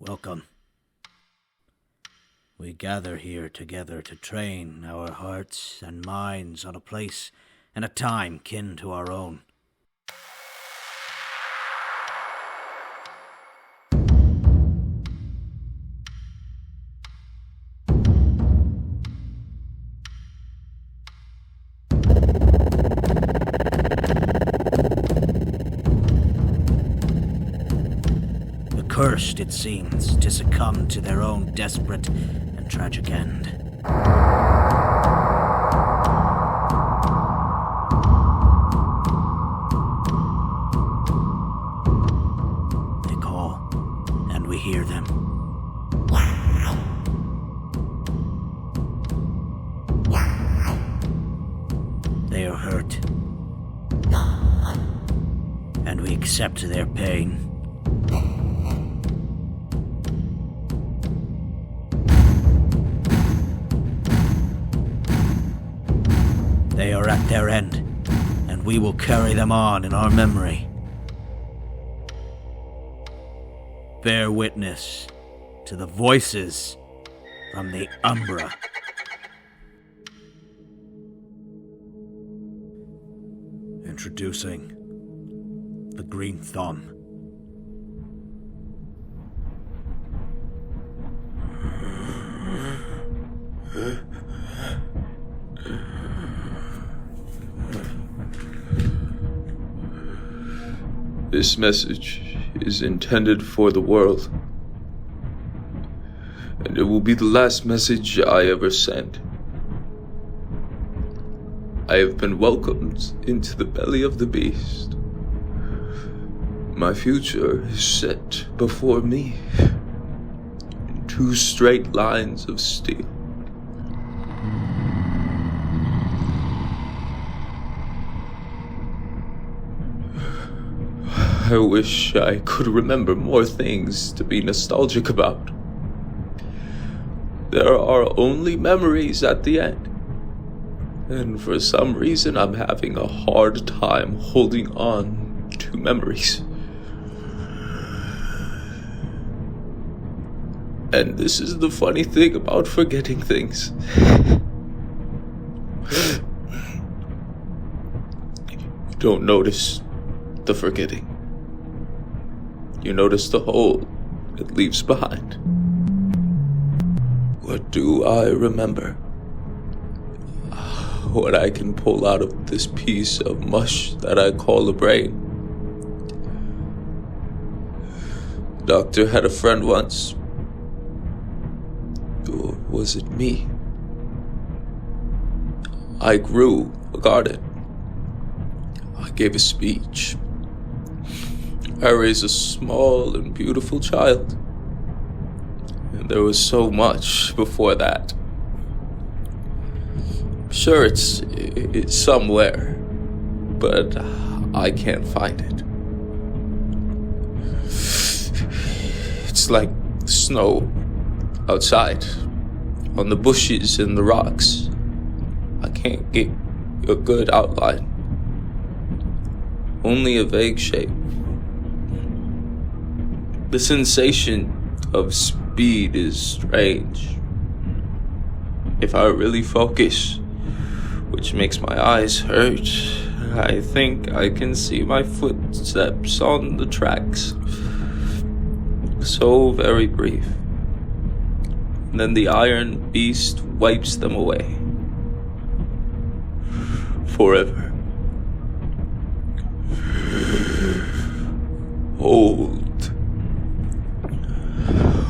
Welcome. We gather here together to train our hearts and minds on a place and a time kin to our own. Cursed, it seems, to succumb to their own desperate and tragic end. They call, and we hear them. They are hurt, and we accept their pain. They are at their end, and we will carry them on in our memory. Bear witness to the Voices from the Umbra. Introducing the Green Thumb. This message is intended for the world, and it will be the last message I ever send. I have been welcomed into the belly of the beast. My future is set before me in 2 straight lines of steel. I wish I could remember more things to be nostalgic about. There are only memories at the end, and for some reason I'm having a hard time holding on to memories. And this is the funny thing about forgetting things. You don't notice the forgetting. You notice the hole it leaves behind. What do I remember? What I can pull out of this piece of mush that I call a brain. The doctor had a friend once. Or was it me? I grew a garden. I gave a speech. I raised a small and beautiful child. And there was so much before that. I'm sure it's somewhere, but I can't find it. It's like snow outside, on the bushes and the rocks. I can't get a good outline. Only a vague shape. The sensation of speed is strange. If I really focus, which makes my eyes hurt, I think I can see my footsteps on the tracks. So very brief. And then the iron beast wipes them away. Forever. Hold.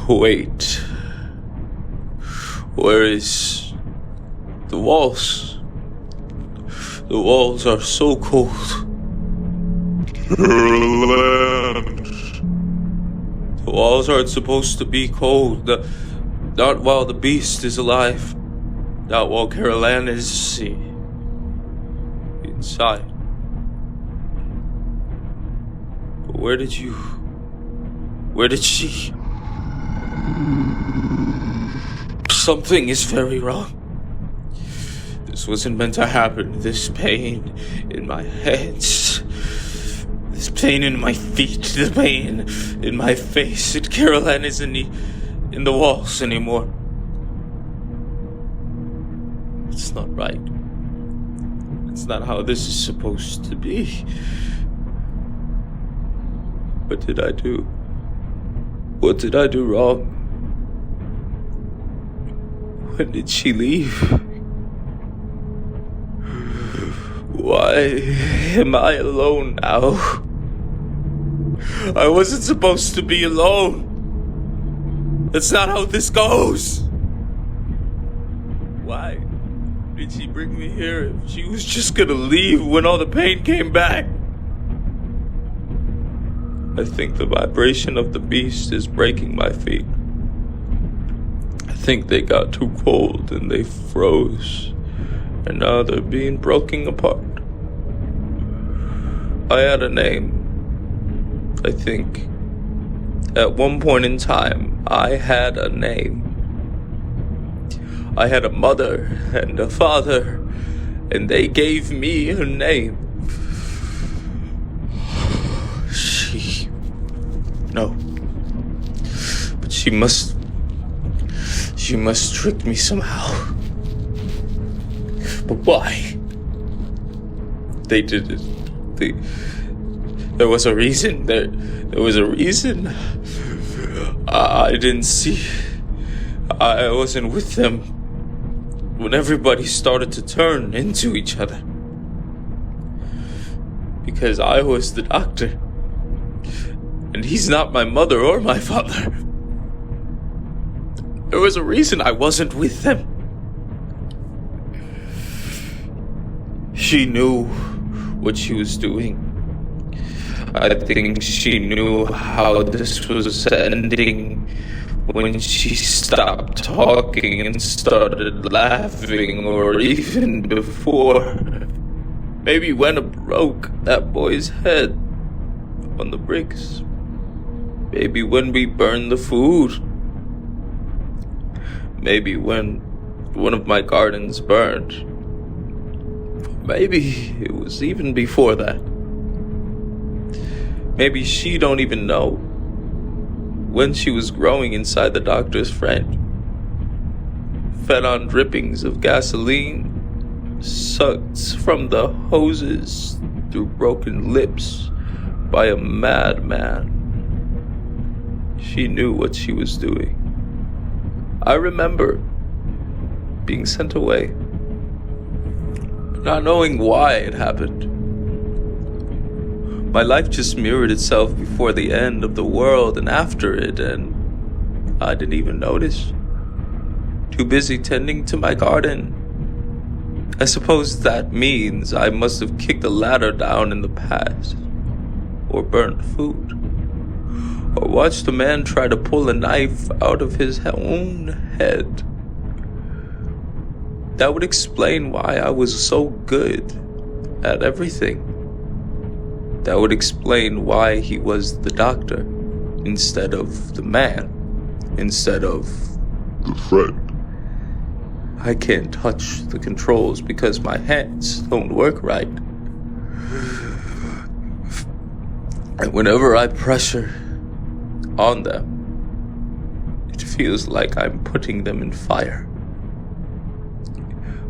Wait. Where is the walls? The walls are so cold. The walls aren't supposed to be cold. Not while the beast is alive. Not while Carol Ann is inside. But where did she? Something is very wrong. This wasn't meant to happen. This pain in my head. This pain in my feet, the pain in my face. And Caroline isn't in the walls anymore. It's not right. It's not how this is supposed to be. What did I do? What did I do wrong? When did she leave? Why am I alone now? I wasn't supposed to be alone. That's not how this goes. Why did she bring me here if she was just gonna leave when all the pain came back? I think the vibration of the beast is breaking my feet. I think they got too cold and they froze, and now they're being broken apart. I had a name. I think at one point in time I had a name. I had a mother and a father, and they gave me a name. No. But she must trick me somehow. But why? They did it. There was a reason. There was a reason. I didn't see. I wasn't with them when everybody started to turn into each other. Because I was the doctor. And he's not my mother or my father. There was a reason I wasn't with them. She knew what she was doing. I think she knew how this was ending when she stopped talking and started laughing, or even before. Maybe when it broke that boy's head on the bricks. Maybe when we burned the food. Maybe when one of my gardens burned. Maybe it was even before that. Maybe she don't even know when she was growing inside the doctor's friend. Fed on drippings of gasoline, sucked from the hoses through broken lips by a madman. She knew what she was doing. I remember being sent away, not knowing why it happened. My life just mirrored itself before the end of the world and after it, and I didn't even notice. Too busy tending to my garden. I suppose that means I must have kicked a ladder down in the past, or burnt food, or watched a man try to pull a knife out of his own head. That would explain why I was so good at everything. That would explain why he was the doctor instead of the man, instead of the friend. I can't touch the controls because my hands don't work right. And whenever I pressure on them, it feels like I'm putting them in fire.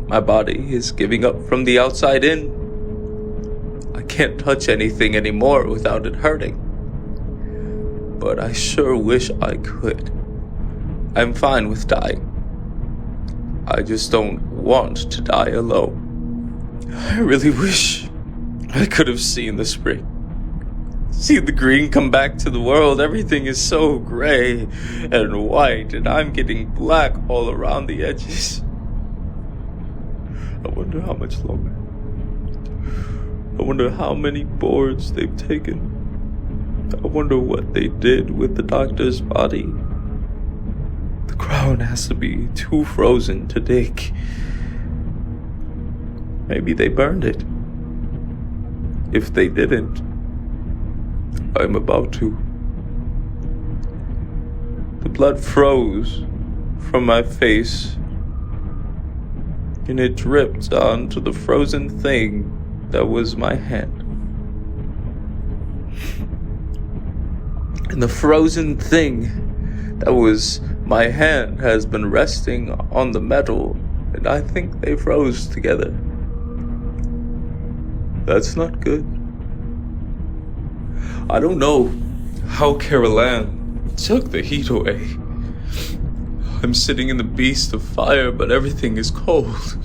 My body is giving up from the outside in. I can't touch anything anymore without it hurting. But I sure wish I could. I'm fine with dying. I just don't want to die alone. I really wish I could have seen the spring. See the green come back to the world. Everything is so gray and white, and I'm getting black all around the edges. I wonder how much longer. I wonder how many boards they've taken. I wonder what they did with the doctor's body. The ground has to be too frozen to dig. Maybe they burned it. If they didn't, I'm about to. The blood froze from my face, and it dripped onto the frozen thing that was my hand. And the frozen thing that was my hand has been resting on the metal, and I think they froze together. That's not good. I don't know how Carol Ann took the heat away. I'm sitting in the beast of fire, but everything is cold.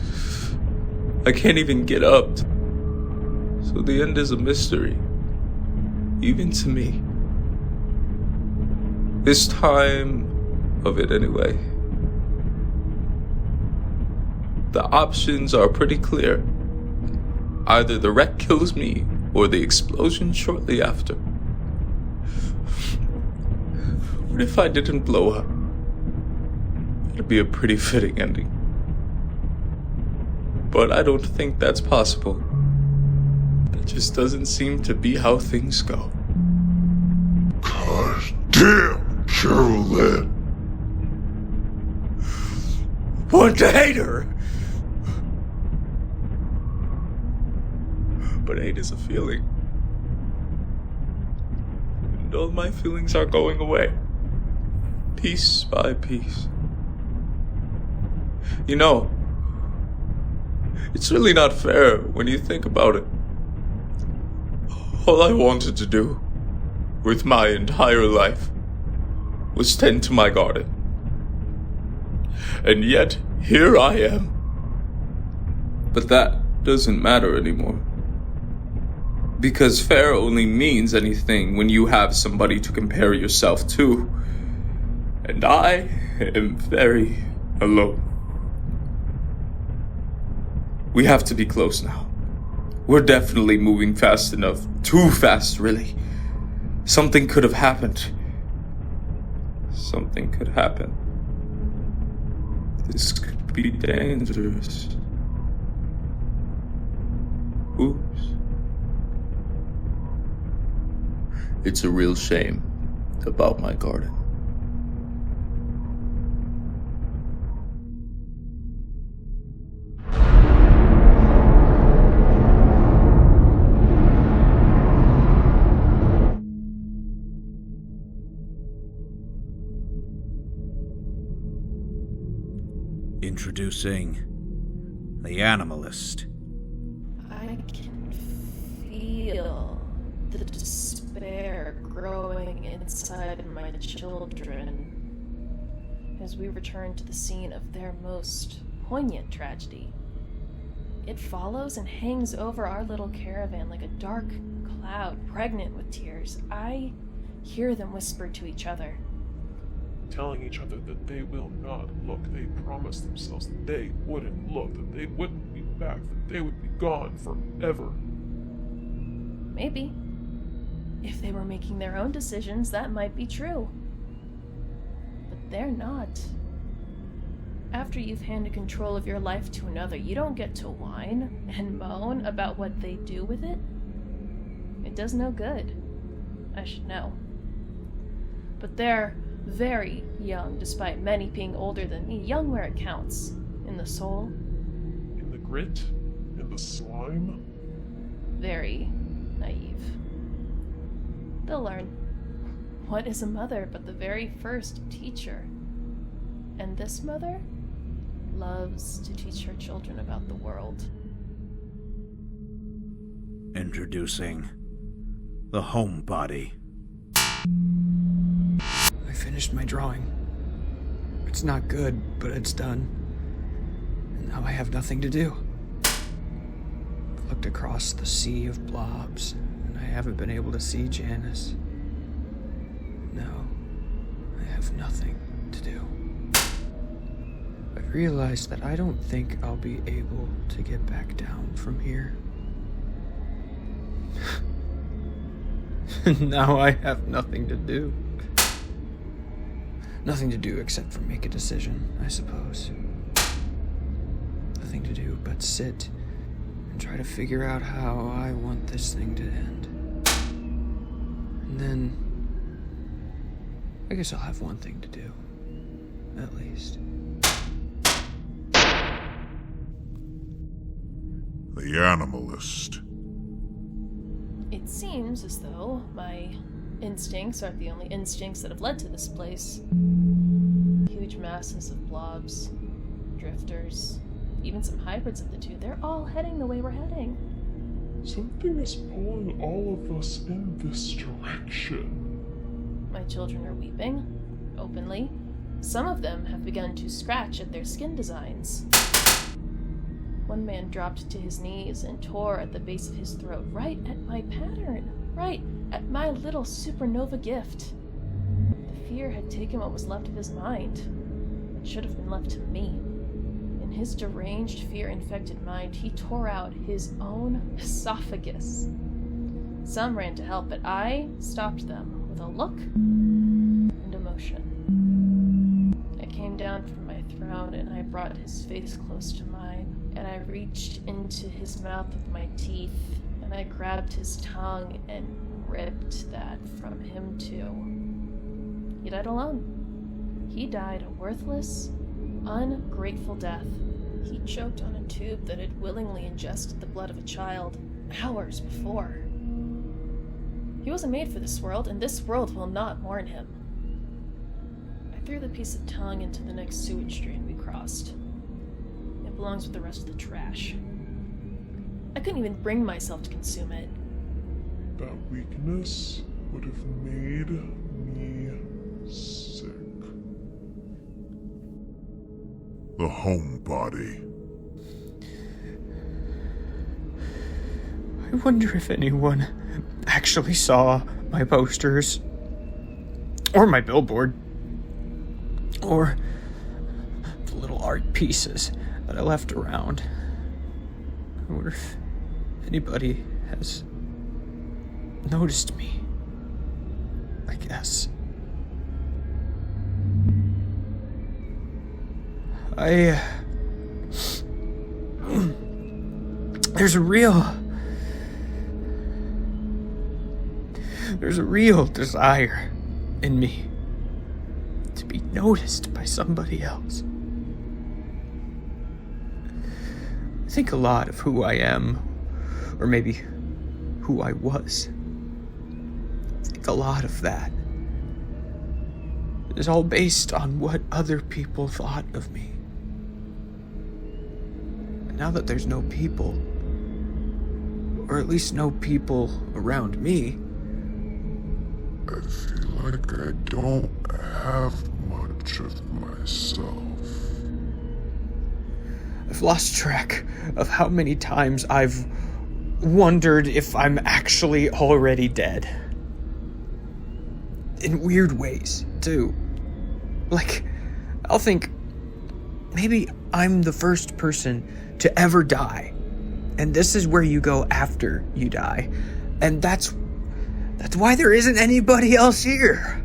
I can't even get up. So the end is a mystery, even to me. This time of it anyway. The options are pretty clear. Either the wreck kills me, or the explosion shortly after. What if I didn't blow up? That'd be a pretty fitting ending. But I don't think that's possible. That just doesn't seem to be how things go. God damn, Carol Ann. Want to hate her! But hate is a feeling. And all my feelings are going away. Piece by piece. You know, it's really not fair when you think about it. All I wanted to do with my entire life was tend to my garden. And yet, here I am. But that doesn't matter anymore. Because fair only means anything when you have somebody to compare yourself to. And I am very alone. We have to be close now. We're definitely moving fast enough. Too fast, really. Something could have happened. Something could happen. This could be dangerous. Oops. It's a real shame about my garden. Introducing the Animalist. I can feel the despair growing inside my children as we return to the scene of their most poignant tragedy. It follows and hangs over our little caravan like a dark cloud pregnant with tears. I hear them whisper to each other. Telling each other that they will not look. They promised themselves that they wouldn't look, that they wouldn't be back, that they would be gone forever. Maybe. If they were making their own decisions, that might be true. But they're not. After you've handed control of your life to another, you don't get to whine and moan about what they do with it. It does no good. I should know. But they're very young, despite many being older than me. Young where it counts. In the soul. In the grit? In the slime? Very naive. They'll learn. What is a mother but the very first teacher? And this mother loves to teach her children about the world. Introducing the Homebody. I finished my drawing. It's not good, but it's done. And now I have nothing to do. I've looked across the sea of blobs, and I haven't been able to see Janice. No, I have nothing to do. I've realized that I don't think I'll be able to get back down from here. Now I have nothing to do. Nothing to do except for make a decision, I suppose. Nothing to do but sit and try to figure out how I want this thing to end. And then I guess I'll have one thing to do, at least. The Animalist. It seems as though my instincts aren't the only instincts that have led to this place. Huge masses of blobs, drifters, even some hybrids of the two, they're all heading the way we're heading. Something is pulling all of us in this direction. My children are weeping, openly. Some of them have begun to scratch at their skin designs. One man dropped to his knees and tore at the base of his throat, right at my pattern, right at my little supernova gift. The fear had taken what was left of his mind. It should have been left to me. In his deranged, fear-infected mind, he tore out his own esophagus. Some ran to help, but I stopped them with a look and a motion. I came down from my throne and I brought his face close to mine, and I reached into his mouth with my teeth, and I grabbed his tongue and ripped that from him too. He died alone. He died a worthless, ungrateful death. He choked on a tube that had willingly ingested the blood of a child hours before. He wasn't made for this world, and this world will not mourn him. I threw the piece of tongue into the next sewage drain we crossed. It belongs with the rest of the trash. I couldn't even bring myself to consume it. That weakness would have made me sick. The Homebody. I wonder if anyone actually saw my posters, or my billboard, or the little art pieces that I left around. I wonder if anybody has noticed me, I guess. There's a real desire in me to be noticed by somebody else. I think a lot of who I am, or maybe who I was, I think a lot of that is all based on what other people thought of me. And now that there's no people, or at least no people around me, I feel like I don't have much of myself. I've lost track of how many times I've wondered if I'm actually already dead. In weird ways, too. Like, I'll think, maybe I'm the first person to ever die, and this is where you go after you die, and that's why there isn't anybody else here.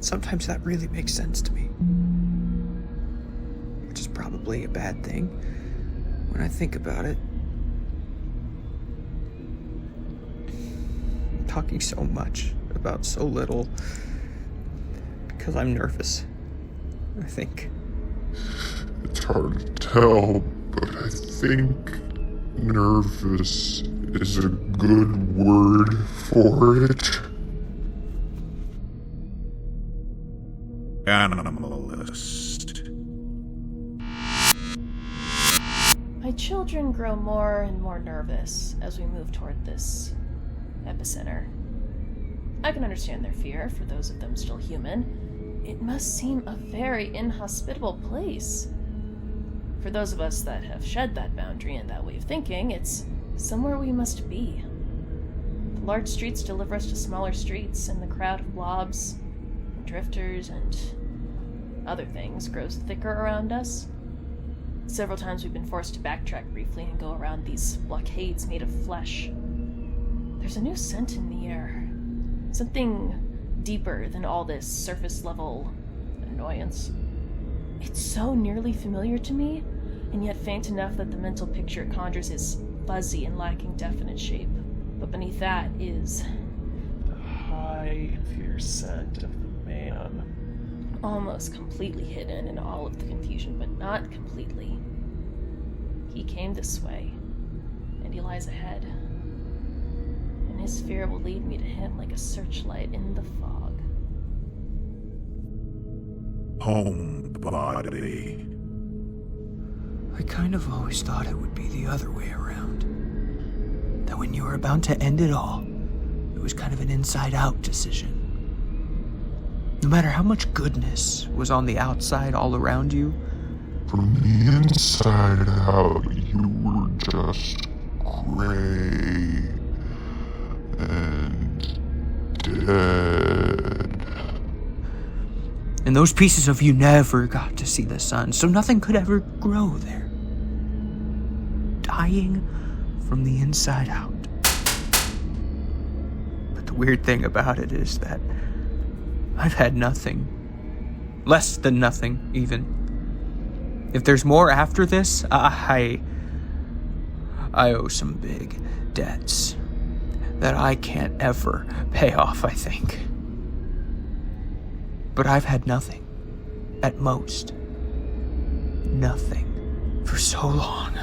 Sometimes that really makes sense to me, which is probably a bad thing when I think about it. I'm talking so much about so little because I'm nervous, I think. It's hard to tell, but I think nervous is a good word for it. Animalist. My children grow more and more nervous as we move toward this epicenter. I can understand their fear, for those of them still human. It must seem a very inhospitable place. For those of us that have shed that boundary and that way of thinking, it's somewhere we must be. The large streets deliver us to smaller streets, and the crowd of blobs, and drifters, and other things grows thicker around us. Several times we've been forced to backtrack briefly and go around these blockades made of flesh. There's a new scent in the air. Something deeper than all this surface-level annoyance. It's so nearly familiar to me, and yet faint enough that the mental picture it conjures is fuzzy and lacking definite shape. But beneath that is The high and fierce scent of the man. almost completely hidden in all of the confusion, but not completely. He came this way, and he lies ahead. And his fear will lead me to him like a searchlight in the fog. Homebody. I kind of always thought it would be the other way around. That when you were about to end it all, it was kind of an inside-out decision. No matter how much goodness was on the outside all around you, From the inside out, you were just gray and dead. and those pieces of you never got to see the sun, so nothing could ever grow there. Dying from the inside out. But the weird thing about it is that I've had nothing. Less than nothing, even. If there's more after this, I owe some big debts that I can't ever pay off, I think. But I've had nothing. At most. Nothing. For so long.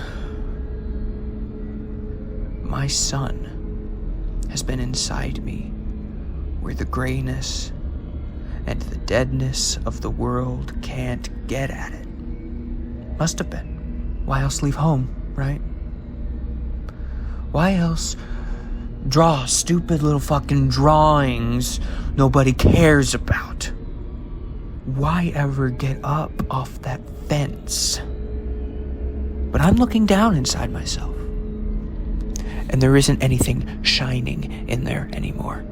My son has been inside me, where the grayness and the deadness of the world can't get at it. Must have been. Why else leave home, right? Why else draw stupid little fucking drawings nobody cares about? Why ever get up off that fence? But I'm looking down inside myself, and there isn't anything shining in there anymore.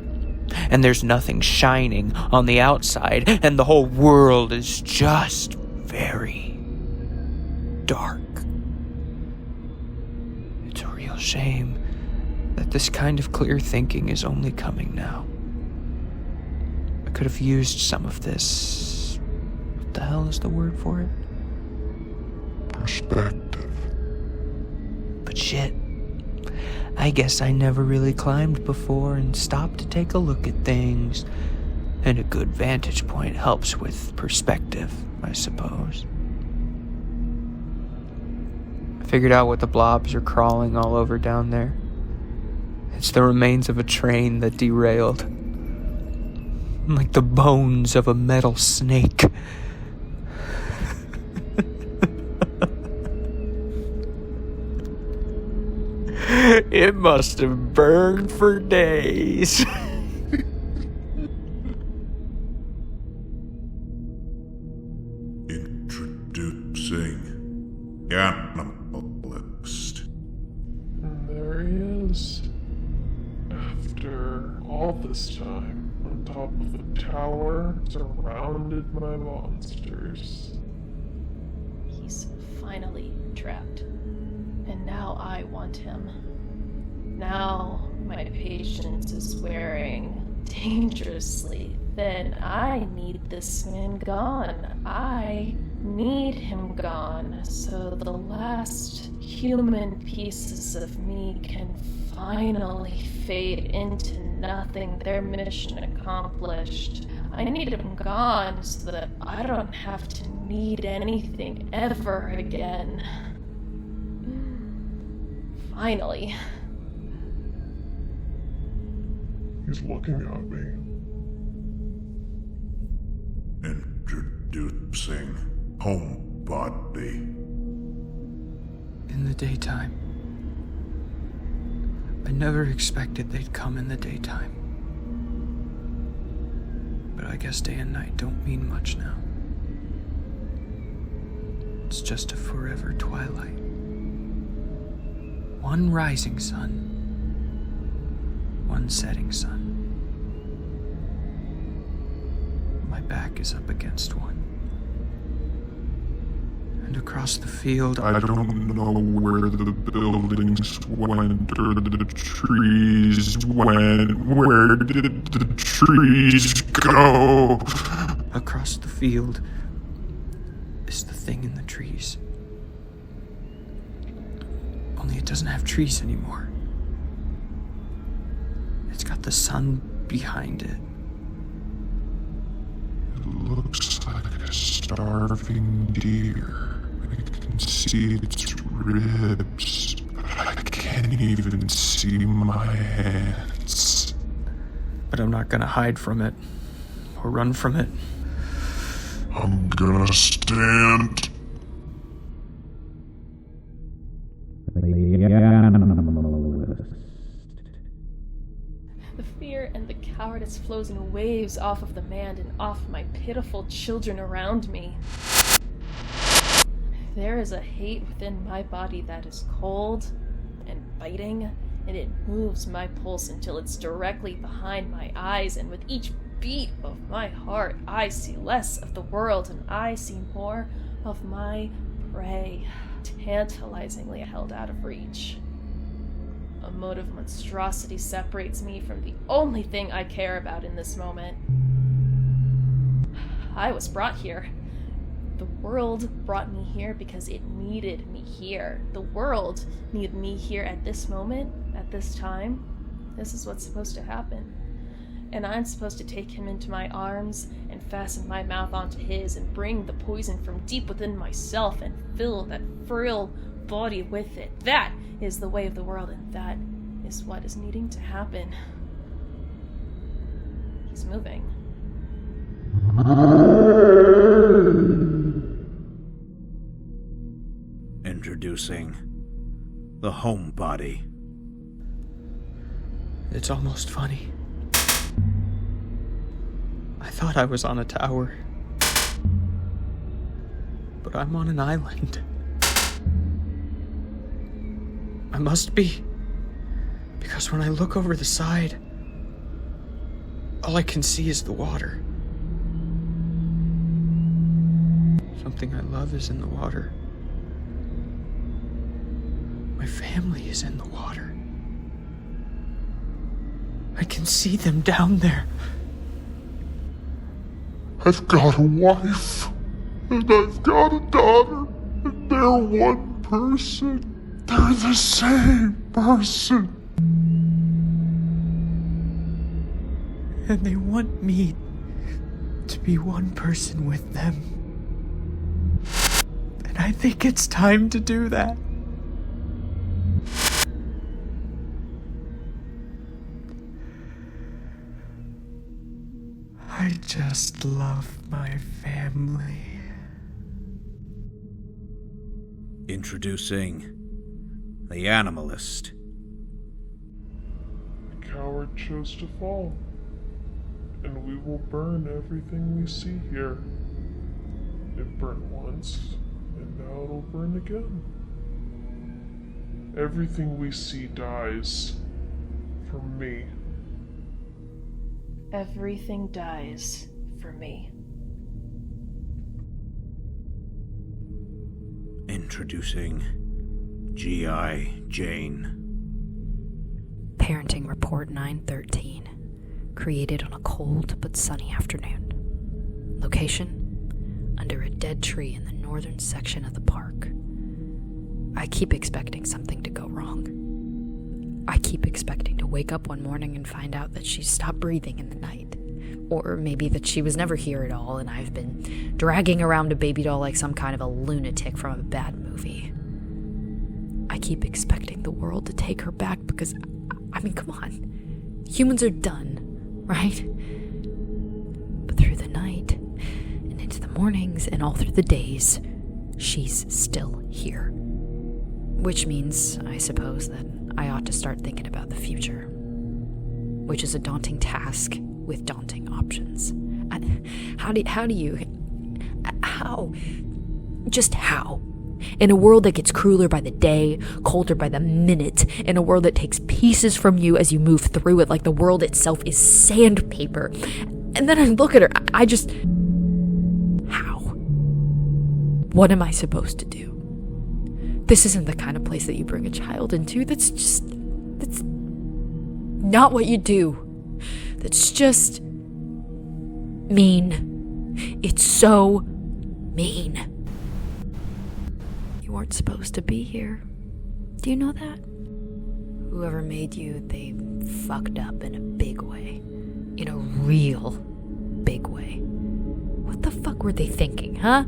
And there's nothing shining on the outside, and the whole world is just very dark. It's a real shame that this kind of clear thinking is only coming now. I could have used some of this. What the hell is the word for it? Perspective. But shit. I guess I never really climbed before and stopped to take a look at things. And a good vantage point helps with perspective, I suppose. I figured out what the blobs are crawling all over down there. It's the remains of a train that derailed. Like the bones of a metal snake. It must have burned for days. Introducing Animalist. There he is. After all this time, on top of a tower, surrounded by monsters. He's finally trapped. And now I want him. Now my patience is wearing dangerously thin. I need this man gone. I need him gone so the last human pieces of me can finally fade into nothing. Their mission accomplished. I need him gone so that I don't have to need anything ever again. Finally. He's looking at me. Introducing Homebody. In the daytime. I never expected they'd come in the daytime. But I guess day and night don't mean much now. It's just a forever twilight. One rising sun, one setting sun. My back is up against one. And across the field, I don't know where the buildings went or the trees went. Where did the trees go? across the field is the thing in the trees. Only it doesn't have trees anymore. It's got the sun behind it. It looks like a starving deer. I can see its ribs, but I can't even see my hands. But I'm not gonna hide from it or run from it. I'm gonna stand. The fear and the cowardice flows in waves off of the man and off my pitiful children around me. There is a hate within my body that is cold and biting, and it moves my pulse until it's directly behind my eyes, and with each beat of my heart, I see less of the world and I see more of my prey, tantalizingly held out of reach. A mote of monstrosity separates me from the only thing I care about in this moment. I was brought here. The world brought me here because it needed me here. The world needed me here at this moment, at this time. This is what's supposed to happen. And I'm supposed to take him into my arms and fasten my mouth onto his and bring the poison from deep within myself and fill that frail body with it. That is the way of the world, and that is what is needing to happen. He's moving. Introducing the Homebody. It's almost funny. I thought I was on a tower. But I'm on an island. I must be. Because when I look over the side, all I can see is the water. Something I love is in the water. My family is in the water. I can see them down there. I've got a wife, and I've got a daughter, and they're one person. They're the same person. And they want me to be one person with them. And I think it's time to do that. I just love my family. Introducing the Animalist. The coward chose to fall, and we will burn everything we see here. It burned once, and now it'll burn again. Everything we see dies. For me. Everything dies for me. Introducing G.I. Jane. Parenting Report 913. Created on a cold but sunny afternoon. Location? Under a dead tree in the northern section of the park. I keep expecting something to go wrong. I keep expecting to wake up one morning and find out that she's stopped breathing in the night. Or maybe that she was never here at all and I've been dragging around a baby doll like some kind of a lunatic from a bad movie. I keep expecting the world to take her back because, I mean, come on. Humans are done, right? But through the night, and into the mornings, and all through the days, she's still here. Which means, I suppose, that I ought to start thinking about the future. Which is a daunting task with daunting options. Just how? In a world that gets crueler by the day, colder by the minute, in a world that takes pieces from you as you move through it like the world itself is sandpaper. And then I look at her, how? What am I supposed to do? This isn't the kind of place that you bring a child into. That's not what you do. That's just mean. It's so mean. You weren't supposed to be here. Do you know that? Whoever made you, they fucked up in a big way. In a real big way. What the fuck were they thinking, huh?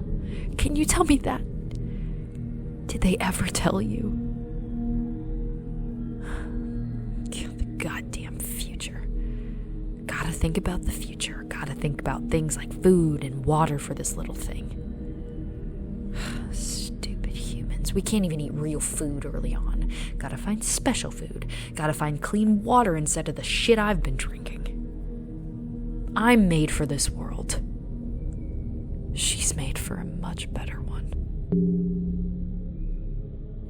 Can you tell me that? Did they ever tell you? The goddamn future. God, think about the future. Gotta think about things like food and water for this little thing. Stupid humans. We can't even eat real food early on. Gotta find special food. Gotta find clean water instead of the shit I've been drinking. I'm made for this world. She's made for a much better one.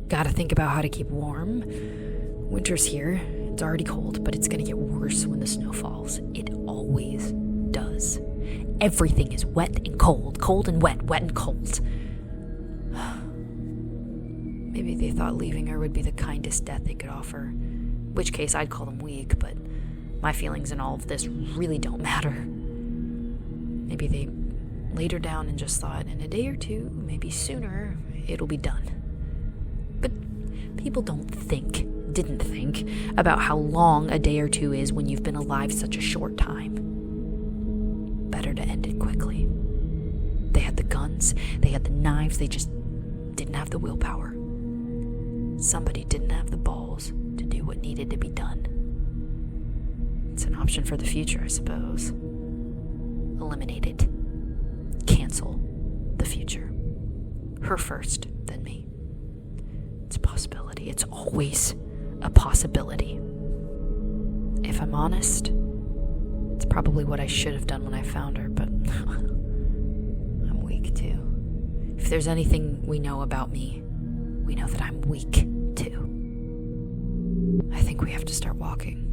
Gotta think about how to keep warm. Winter's here. It's already cold, but it's gonna get worse when the snow falls. It always does. Everything is wet and cold. Cold and wet. Wet and cold. Maybe they thought leaving her would be the kindest death they could offer. In which case I'd call them weak, but my feelings in all of this really don't matter. Maybe they laid her down and just thought, in a day or two, maybe sooner, it'll be done. But people didn't think about how long a day or two is when you've been alive such a short time. Better to end it quickly. They had the guns, they had the knives, they just didn't have the willpower. Somebody didn't have the balls to do what needed to be done. It's an option for the future, I suppose. Eliminate it. Cancel the future. Her first, then me. It's a possibility. It's always a possibility. If I'm honest, it's probably what I should have done when I found her, but I'm weak too. If there's anything we know about me, we know that I'm weak too. I think we have to start walking.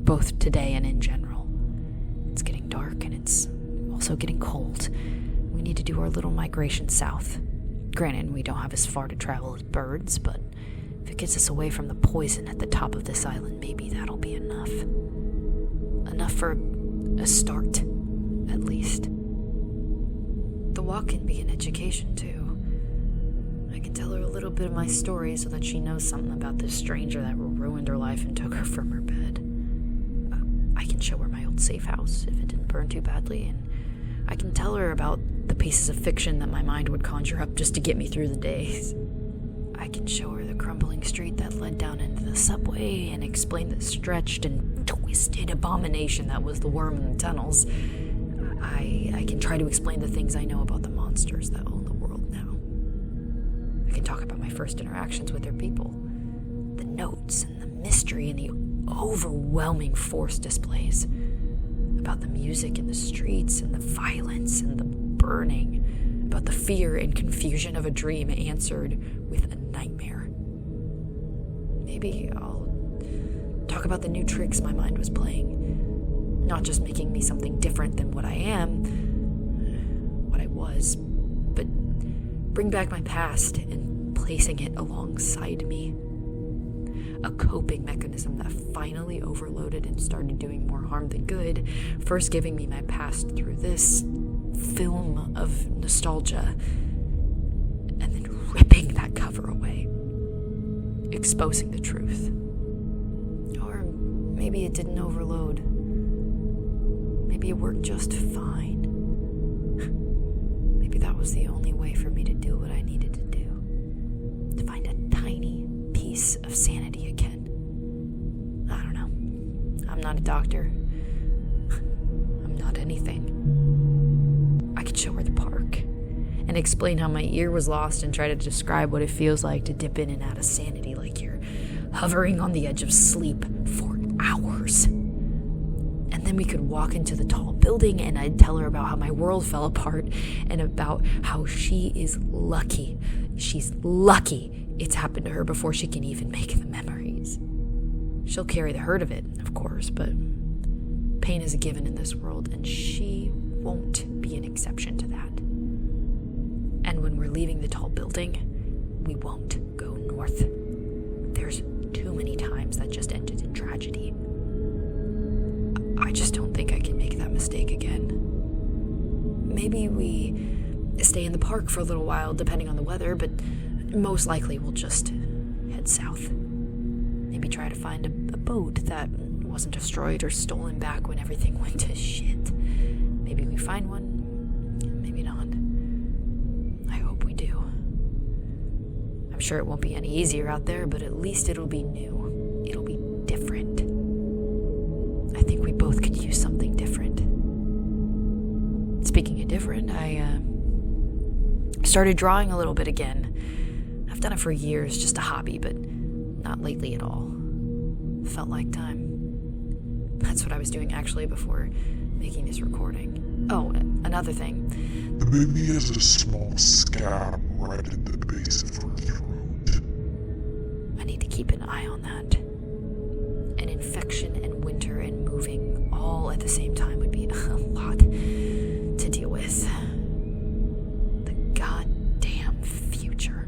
Both today and in general. It's getting dark and it's also getting cold. We need to do our little migration south. Granted, we don't have as far to travel as birds, but if it gets us away from the poison at the top of this island, maybe that'll be enough. Enough for a start, at least. The walk can be an education, too. I can tell her a little bit of my story so that she knows something about this stranger that ruined her life and took her from her bed. I can show her my old safe house if it didn't burn too badly, and I can tell her about the pieces of fiction that my mind would conjure up just to get me through the days. I can show her the crumbling street that led down into the subway and explain the stretched and twisted abomination that was the worm in the tunnels. I can try to explain the things I know about the monsters that own the world now. I can talk about my first interactions with their people, the notes and the mystery and the overwhelming force displays, about the music in the streets and the violence and the burning, about the fear and confusion of a dream answered with a nightmare. Maybe I'll talk about the new tricks my mind was playing, not just making me something different than what I am, what I was, but bring back my past and placing it alongside me. A coping mechanism that finally overloaded and started doing more harm than good, first giving me my past through this film of nostalgia, and then ripping that cover away, exposing the truth. Or maybe it didn't overload. Maybe it worked just fine. Maybe that was the only way for me to do what I needed to do. To find a tiny piece of sanity again. I don't know. I'm not a doctor. I'm not anything. I could show her the park and explain how my ear was lost and try to describe what it feels like to dip in and out of sanity like you're hovering on the edge of sleep for hours. And then we could walk into the tall building and I'd tell her about how my world fell apart and about how she is lucky. She's lucky it's happened to her before she can even make the memories. She'll carry the hurt of it, of course, but pain is a given in this world and she won't be an exception to that. And when we're leaving the tall building, we won't go north. There's too many times that just ended in tragedy. I just don't think I can make that mistake again. Maybe we stay in the park for a little while, depending on the weather, but most likely we'll just head south. Maybe try to find a boat that wasn't destroyed or stolen back when everything went to shit. Maybe we find one, maybe not. I hope we do. I'm sure it won't be any easier out there, but at least it'll be new. It'll be different. I think we both could use something different. Speaking of different, I started drawing a little bit again. I've done it for years, just a hobby, but not lately at all. Felt like time. That's what I was doing actually before making this recording. Oh, another thing. The baby has a small scab right at the base of her throat. I need to keep an eye on that. An infection and winter and moving all at the same time would be a lot to deal with. The goddamn future.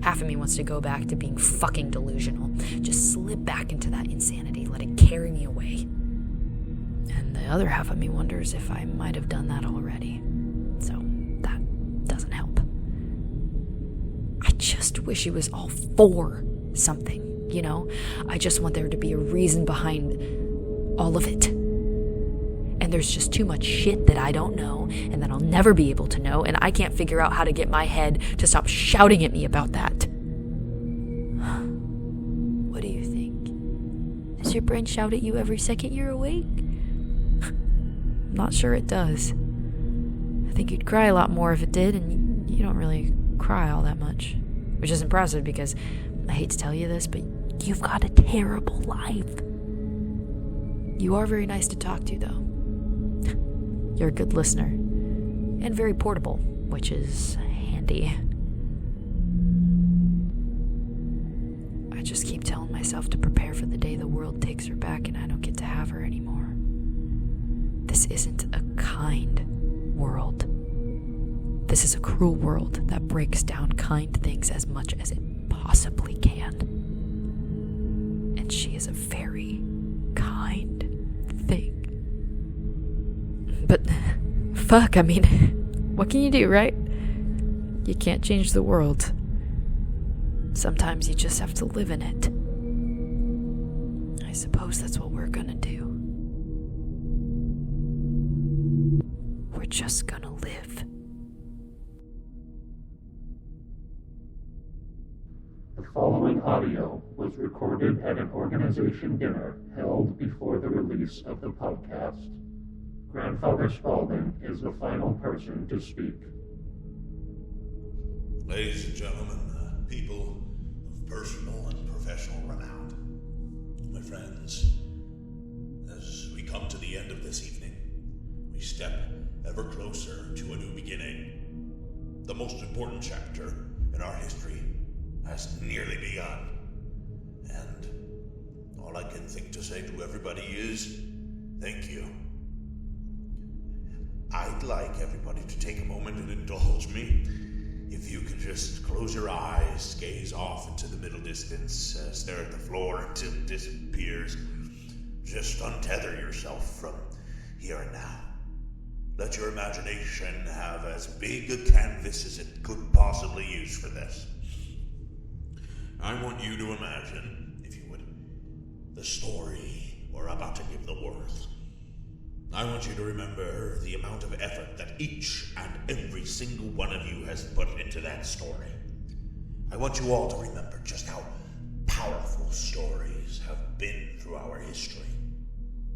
Half of me wants to go back to being fucking delusional. Just slip back into that insanity, let it carry me away. And the other half of me wonders if I might have done that already. So, that doesn't help. I just wish it was all for something, you know? I just want there to be a reason behind all of it. And there's just too much shit that I don't know, and that I'll never be able to know, and I can't figure out how to get my head to stop shouting at me about that. What do you think? Does your brain shout at you every second you're awake? I'm not sure it does. I think you'd cry a lot more if it did, and you don't really cry all that much. Which is impressive because, I hate to tell you this, but you've got a terrible life. You are very nice to talk to, though. You're a good listener. And very portable, which is handy. I just keep telling myself to prepare for the day the world takes her back and I don't get to have her anymore. This isn't a kind world. This is a cruel world that breaks down kind things as much as it possibly can. And she is a very kind thing. But, fuck, I mean, what can you do, right? You can't change the world. Sometimes you just have to live in it. I suppose that's what we're gonna do. We're just gonna live. The following audio was recorded at an organization dinner held before the release of the podcast. Grandfather Spaulding is the final person to speak. Ladies and gentlemen, people of personal and professional renown, my friends, as we come to the end of this evening, we step ever closer to a new beginning. The most important chapter in our history has nearly begun. And all I can think to say to everybody is, thank you. I'd like everybody to take a moment and indulge me. If you could just close your eyes, gaze off into the middle distance, stare at the floor until it disappears. Just untether yourself from here and now. Let your imagination have as big a canvas as it could possibly use for this. I want you to imagine, if you would, the story we're about to give the world. I want you to remember the amount of effort that each and every single one of you has put into that story. I want you all to remember just how powerful stories have been through our history.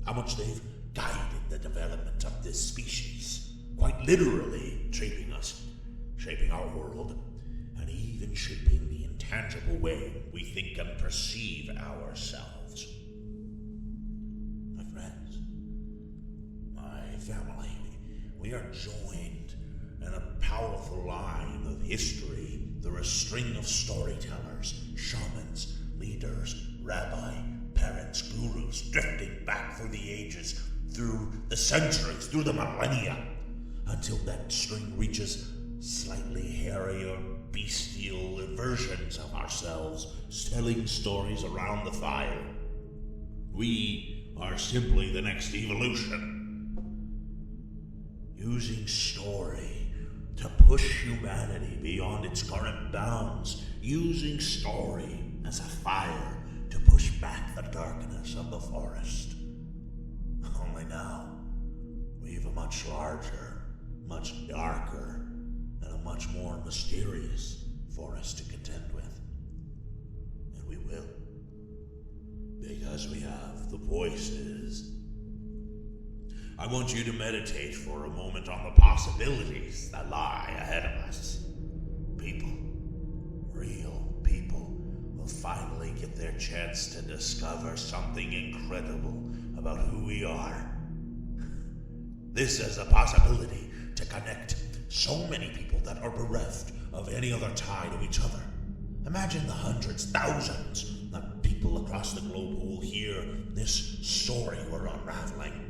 How much they've guided the development of this species, quite literally shaping us, shaping our world, and even shaping the intangible way we think and perceive ourselves. My friends, my family, we are joined in a powerful line of history through a string of storytellers, shamans, leaders, rabbi, parents, gurus, drifting back through the ages, through the centuries, through the millennia, until that string reaches slightly hairier, bestial versions of ourselves, telling stories around the fire. We are simply the next evolution. Using story to push humanity beyond its current bounds, using story as a fire to push back the darkness of the forest. Only now, we've a much larger, much darker, and a much more mysterious forest to contend with. And we will. Because we have the voices. I want you to meditate for a moment on the possibilities that lie ahead of us. People, real people, will finally get their chance to discover something incredible about who we are. This is a possibility to connect so many people that are bereft of any other tie to each other. Imagine the hundreds, thousands of people across the globe who will hear this story we're unraveling.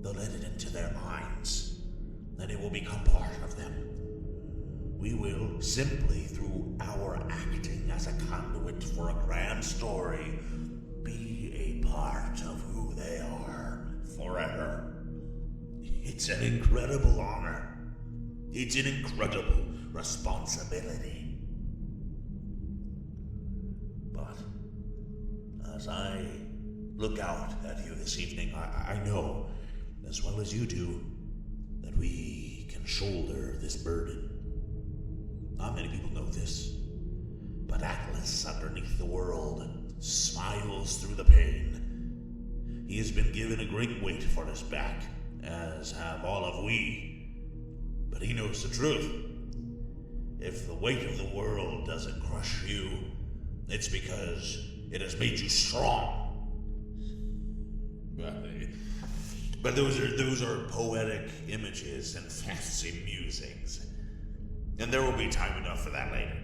They'll let it into their minds, and it will become part of them. We will, simply through our acting as a conduit for a grand story, be a part of who they are forever. It's an incredible honor. It's an incredible responsibility. But as I look out at you this evening, I know, as well as you do, that we can shoulder this burden. Not many people know this, but Atlas, underneath the world, smiles through the pain. He has been given a great weight for his back, as have all of we. But he knows the truth. If the weight of the world doesn't crush you, it's because it has made you strong. But those are poetic images and fancy musings. And there will be time enough for that later.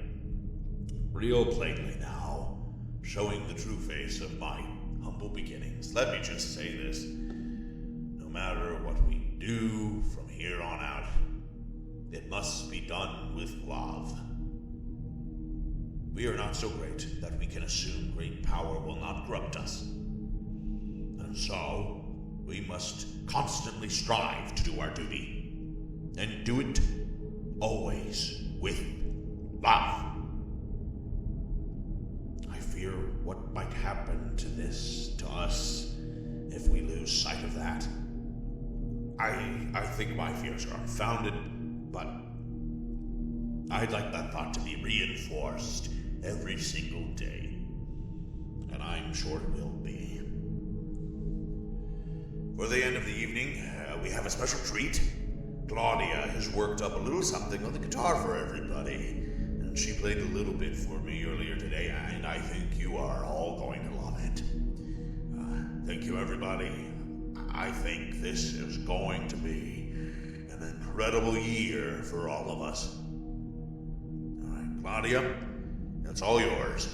Real plainly now, showing the true face of my humble beginnings, let me just say this. No matter what we do from here on out, it must be done with love. We are not so great that we can assume great power will not corrupt us. And so, we must constantly strive to do our duty. And do it always with love. I fear what might happen to us if we lose sight of that. I think my fears are unfounded, but I'd like that thought to be reinforced every single day. And I'm sure it will be. For the end of the evening, we have a special treat. Claudia has worked up a little something on the guitar for everybody, and she played a little bit for me earlier today, and I think you are all going to love it. Thank you, everybody. I think this is going to be an incredible year for all of us. All right, Claudia, it's all yours.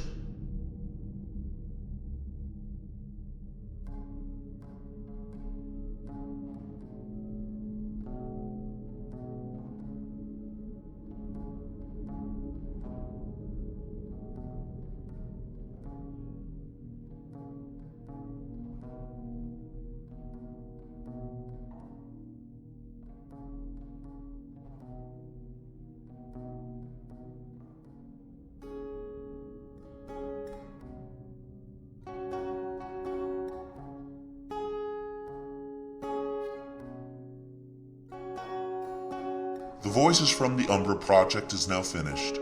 The Voices from the Umbra project is now finished.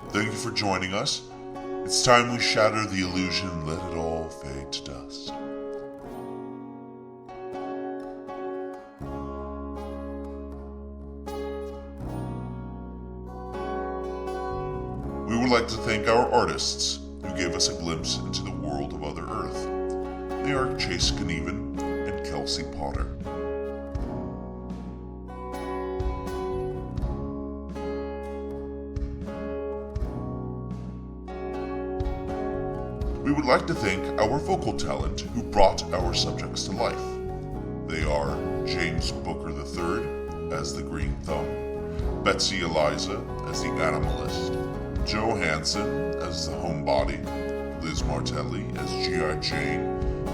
Thank you for joining us. It's time we shatter the illusion and let it all fade to dust. We would like to thank our artists who gave us a glimpse into the world of Other Earth. They are Chase Knueven and Kelsey Potter. We would like to thank our vocal talent who brought our subjects to life. They are James Booker III as the Green Thumb, Betsy Eliza as the Animalist, Joe Hanson as the Homebody, Liz Martelli as G.I. Jane,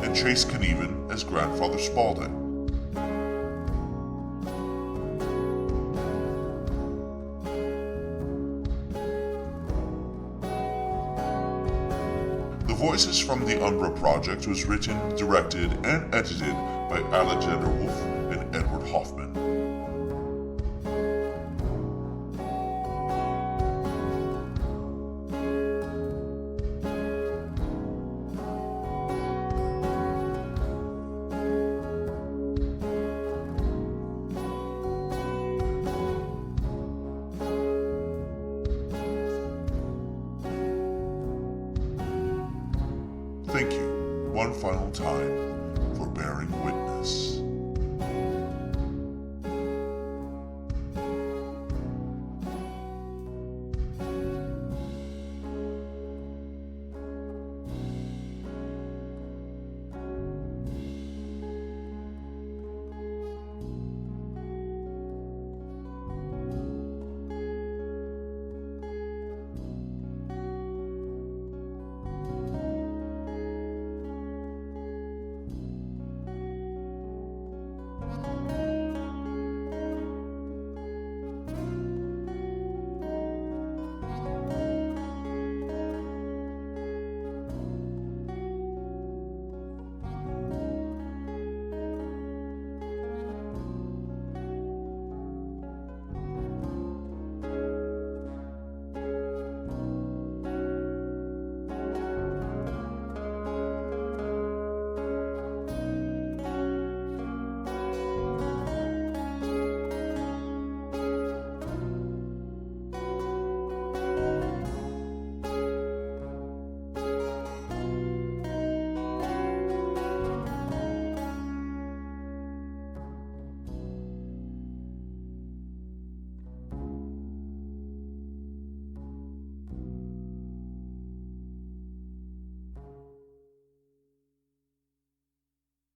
and Chase Knueven as Grandfather Spaulding. The Voices from the Umbra project was written, directed, and edited by Alexander Wolf and Edward Hoffman. Thank you, one final time,